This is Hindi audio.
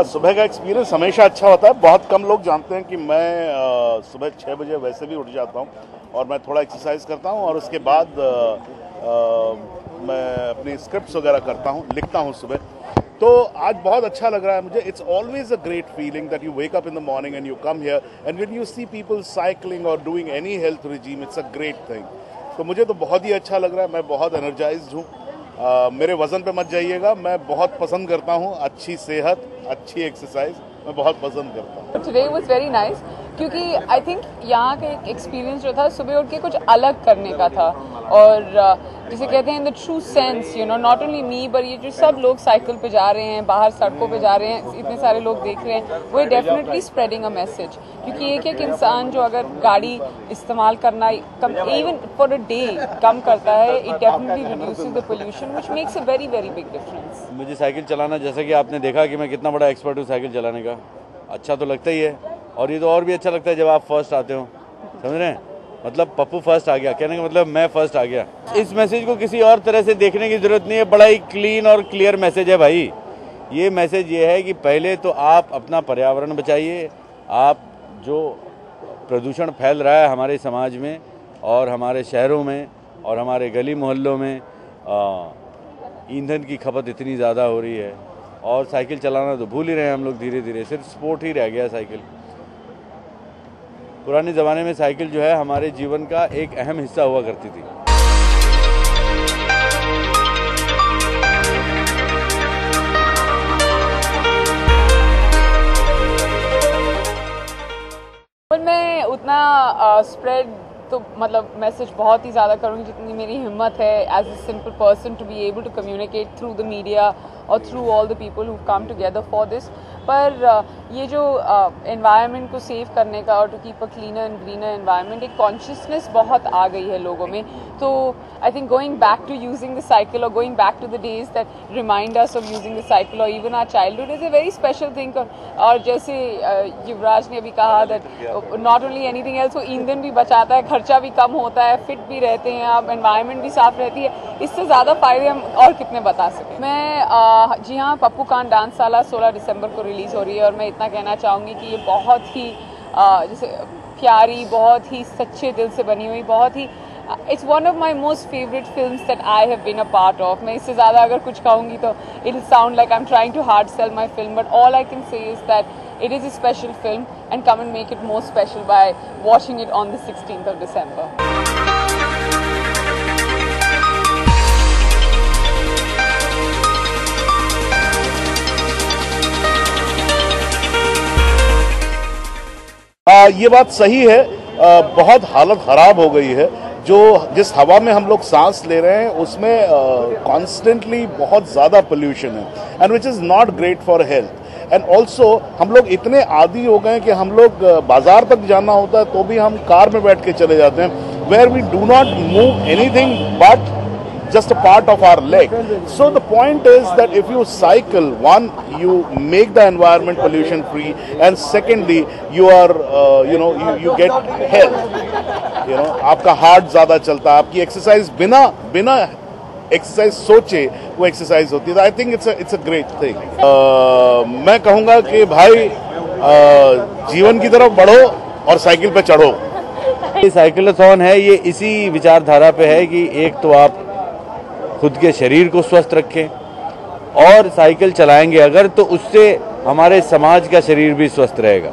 सुबह का एक्सपीरियंस हमेशा अच्छा होता है। बहुत कम लोग जानते हैं कि मैं सुबह 6 बजे वैसे भी उठ जाता हूँ और मैं थोड़ा एक्सरसाइज करता हूँ और उसके बाद मैं अपनी स्क्रिप्ट्स वगैरह करता हूँ, लिखता हूँ सुबह। तो आज बहुत अच्छा लग रहा है मुझे। It's always a great feeling that you wake up in the morning and you come here and when you see people cycling और doing any health regime, it's a great thing. तो मुझे तो बहुत ही अच्छा लग रहा है, मैं बहुत एनर्जाइज्ड हूँ। मेरे वज़न पे मत जाइएगा, मैं बहुत पसंद करता हूँ अच्छी सेहत, अच्छी एक्सरसाइज, मैं बहुत पसंद करता हूँ। टुडे वाज वेरी नाइस क्योंकि आई थिंक यहाँ का एक एक्सपीरियंस जो था सुबह उठ के कुछ अलग करने का था और जिसे कहते हैं in the true sense, you know, not only me but ये जो सब लोग साइकिल पे जा रहे हैं, बाहर सड़कों पे जा रहे हैं, इतने सारे लोग देख रहे हैं, वो डेफिनेटली स्प्रेडिंग अ मैसेज। क्योंकि एक इंसान जो अगर गाड़ी इस्तेमाल करना कम इवन फॉर अ डे कम करता है, it definitely reduces the pollution which makes a very very big difference. मुझे साइकिल चलाना, जैसा कि आपने देखा कि मैं कितना बड़ा एक्सपर्ट हूँ साइकिल चलाने का, अच्छा तो लगता ही है। और ये तो और भी अच्छा लगता है जब आप फर्स्ट आते हो, समझ रहे हैं, मतलब पप्पू फर्स्ट आ गया, कहने का मतलब मैं फर्स्ट आ गया। इस मैसेज को किसी और तरह से देखने की जरूरत नहीं है, बड़ा ही क्लीन और क्लियर मैसेज है भाई। ये मैसेज ये है कि पहले तो आप अपना पर्यावरण बचाइए। आप जो प्रदूषण फैल रहा है हमारे समाज में और हमारे शहरों में और हमारे गली मोहल्लों में, ईंधन की खपत इतनी ज़्यादा हो रही है और साइकिल चलाना तो भूल ही रहे हैं हम लोग धीरे धीरे, सिर्फ स्पोर्ट ही रह गया साइकिल। पुराने ज़माने में साइकिल जो है हमारे जीवन का एक अहम हिस्सा हुआ करती थी। पर मैं उतना स्प्रेड तो मतलब मैसेज बहुत ही ज़्यादा करूँगी जितनी मेरी हिम्मत है as a simple person to be able to communicate through the media और through all the people who come together for this. पर ये जो एनवायरनमेंट को सेव करने का और to keep a cleaner and greener environment, एक कॉन्शियसनेस बहुत आ गई है लोगों में। तो I think going back to using the cycle और going back to the days that remind us of using the cycle और even our childhood is a very special thing. और जैसे युवराज ने अभी कहा that not only anything else, वो ईंधन भी बचाता है, खर्चा भी कम होता है, फिट भी रहते हैं आप, एनवायरनमेंट भी साफ रहती है। इससे ज़्यादा फ़ायदे हम और कितने बता सकें। मैं जी हाँ, पप्पू कांड डांसशाला 16 दिसंबर को रिलीज़ हो रही है और मैं इतना कहना चाहूँगी कि ये बहुत ही जैसे प्यारी, बहुत ही सच्चे दिल से बनी हुई, बहुत ही it's one of my most favourite films that I have been a part of. मैं इससे ज़्यादा अगर कुछ कहूँगी तो it will sound like I am trying to hard sell my film, but all I can say is that it is a special film and come and make it more special by watching it on the 16th of December. ये बात सही है, बहुत हालत ख़राब हो गई है। जिस हवा में हम लोग सांस ले रहे हैं उसमें कॉन्स्टेंटली बहुत ज़्यादा पोल्यूशन है and which is not great for health. And also हम लोग इतने आदी हो गए कि हम लोग बाजार तक जाना होता है तो भी हम कार में बैठ के चले जाते हैं, where we do not move anything but just a part of our leg. So the point is that if you cycle, one, you make the environment pollution free, and secondly you are you get health, आपका हार्ट ज़्यादा चलता है, आपकी एक्सरसाइज बिना एक्सरसाइज सोचे वो एक्सरसाइज होती है। I think it's a great thing. मैं कहूँगा कि भाई जीवन की तरफ बढ़ो और साइकिल पे चढ़ो। ये साइकिलाथॉन है, ये इसी विचारधारा पे है कि एक तो आप खुद के शरीर को स्वस्थ रखें और साइकिल चलाएंगे अगर तो उससे हमारे समाज का शरीर भी स्वस्थ रहेगा।